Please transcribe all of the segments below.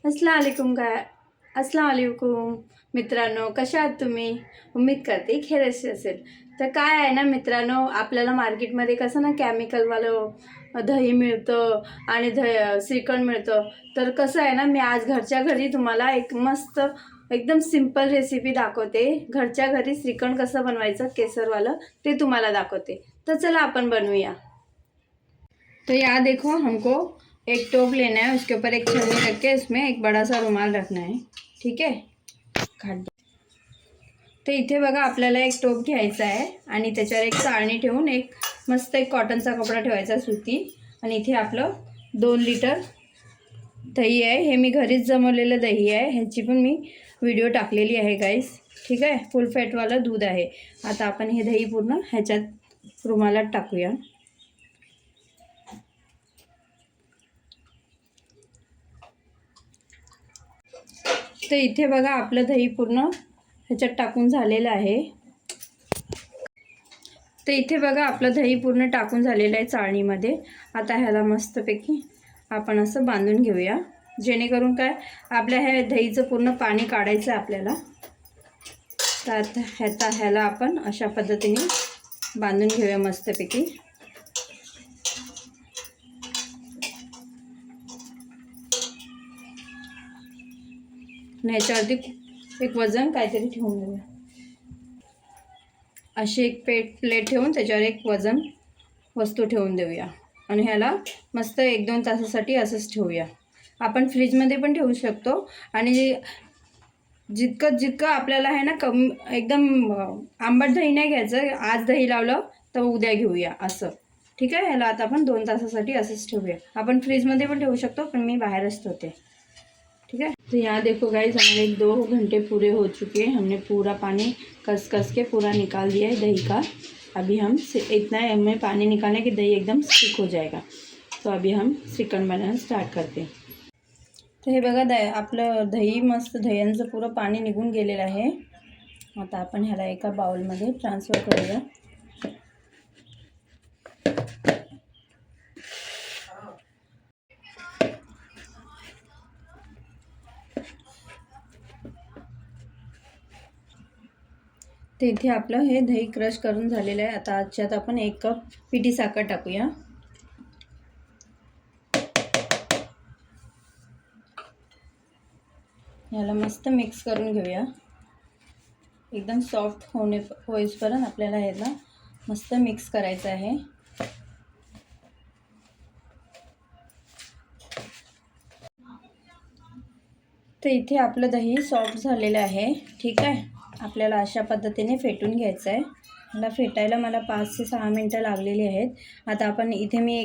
अस्सलाम वालेकुम मित्रांनो, कशा आहात तुम्ही? उम्मीद करते खेळच असेल. तर काय आहे ना मित्रांनो, आपल्याला मार्केटमध्ये कसं ना केमिकलवालं दही मिळतं आणि श्रीखंड मिळतं. तर कसं आहे ना, मी आज घरच्या घरी तुम्हाला एक मस्त एकदम सिंपल रेसिपी दाखवते. घरच्या घरी श्रीखंड कसं बनवायचं केसरवालं ते तुम्हाला दाखवते. तर चला अपन बनूया. तो यहाँ देखो, हमको एक टोप लेना है, उसके ऊपर एक छन्नी रख के इसमें एक बड़ा सा रुमाल रखना है. ठीक आहे. तर इथे बघा, आपल्याला एक टोप घ्यायचा आहे आणि त्याच्यावर एक चाळणी ठेवून एक मस्त एक कॉटनचा कपडा ठेवायचा सुती. आणि इथे आपलं 2 लिटर दही आहे. हे मी घरीच जमवलेलं दही आहे. ह्याची पण मी व्हिडिओ टाकलेली आहे गाईस. ठीक आहे. फुल फॅटवालं दूध आहे. आता आपण हे दही पूर्ण ह्याच्यात रुमालात टाकूया. तर इथे बघा, आपलं दही पूर्ण ह्याच्यात टाकून झालेलं आहे. तर इथे बघा, आपलं दही पूर्ण टाकून झालेलं आहे चाळणीमध्ये. आता ह्याला मस्तपैकी आपण असं बांधून घेऊया, जेणेकरून काय आपल्या ह्या दहीचं पूर्ण पाणी काढायचं आहे आपल्याला. तर ह्याला आपण अशा पद्धतीने बांधून घेऊया मस्तपैकी. ह्याच्यावरती एक वजन काहीतरी ठेवून देऊया. अशी एक प्लेट ठेवून त्याच्यावर एक वजन वस्तू ठेवून देऊया आणि ह्याला मस्त 1-2 तासासाठी असंच ठेवूया. आपण फ्रीजमध्ये पण ठेवू शकतो. आणि जितकं आपल्याला आहे ना एकदम आंबट दही नाही घ्यायचं. आज दही लावलं तर उद्या घेऊया असं. ठीक आहे. ह्याला आता आपण 2 तासासाठी असंच ठेवूया. आपण फ्रीजमध्ये पण ठेवू शकतो, पण मी बाहेरच ठेवते. ठीक है. तो यहाँ देखो गाइस, हमारे 2 घंटे पूरे हो चुके हैं. हमने पूरा पानी कस के पूरा निकाल दिया है दही का. अभी हम इतना हमें पानी निकालना है कि दही एकदम स्टिक हो जाएगा. तो अभी हम श्रीखंड बनाना स्टार्ट करते हैं. तर हे बघा, आपलं दही मस्त दह्यांचं पुरं पाणी निघून गेलेलं आहे. आता आपण ह्याला एका बाउलमध्ये ट्रान्सफर करूया. तर इथे आपलं हे दही क्रश करून झालेलं आहे. आता याच्यात आपण 1 कप पिठी साखर टाकूया. याला मस्त मिक्स करून घेऊया. एकदम सॉफ्ट होईपर्यंत आपल्याला ह्याला मस्त मिक्स करायचं आहे. तर इथे आपलं दही सॉफ्ट झालेलं आहे. ठीक आहे. आपल्याला अशा पद्धतीने फेटून घ्यायचं आहे. मला फेटायला 5 ते 6 मिनटं लागलेली आहेत. आता आपण इथे मी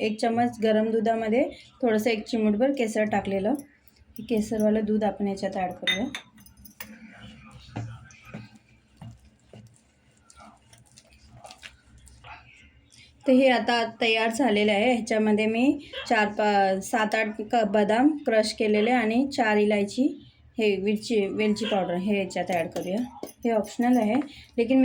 एक चम्मच गरम दुधामध्ये थोडंसं 1 चिमूटभर केसर टाकलेलं. केसरवालं दूध आपण याच्यात ॲड करूया. तर हे आता तयार झालेलं आहे. ह्याच्यामध्ये मी 7-8 बदाम क्रश केलेले आणि 4 इलायची, हे वेलची पावडर हे याच्यात ॲड करूया. हे ऑप्शनल आहे, लेकिन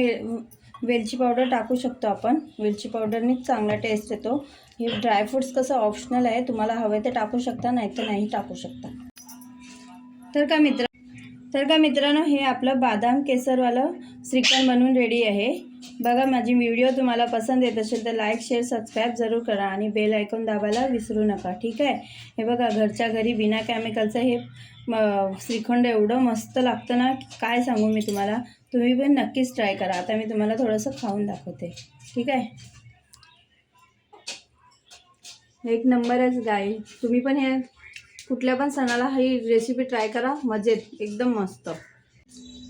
वेलची पावडर टाकू शकतो आपण. वेलची पावडरनीच चांगला टेस्ट येतो. हे ड्रायफ्रूट्स कसं ऑप्शनल आहे, तुम्हाला हवे ते टाकू शकता, नाही तर नाही टाकू शकता. तर का मित्रांनो, हे आपलं बादाम केसरवालं श्रीखंड बनवून रेडी आहे. बघा, माझी व्हिडिओ तुम्हाला पसंत येत असेल तर लाईक, शेअर, सबस्क्राईब जरूर करा आणि बेल आयकॉन दाबायला विसरू नका. ठीक आहे. हे बघा, घरच्या घरी बिना केमिकलचं हे श्रीखंड एवढं मस्त लागतं ना, काय सांगू मी तुम्हाला. तुम्ही पण नक्कीच ट्राय करा. आता मी तुम्हाला थोडंसं खाऊन दाखवते. ठीक आहे. एक नंबरच गाई. तुम्ही पण हे कुठल्या पण सणाला ही रेसिपी ट्राय करा. मजेत, एकदम मस्त.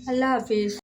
अल्लाह हाफिज.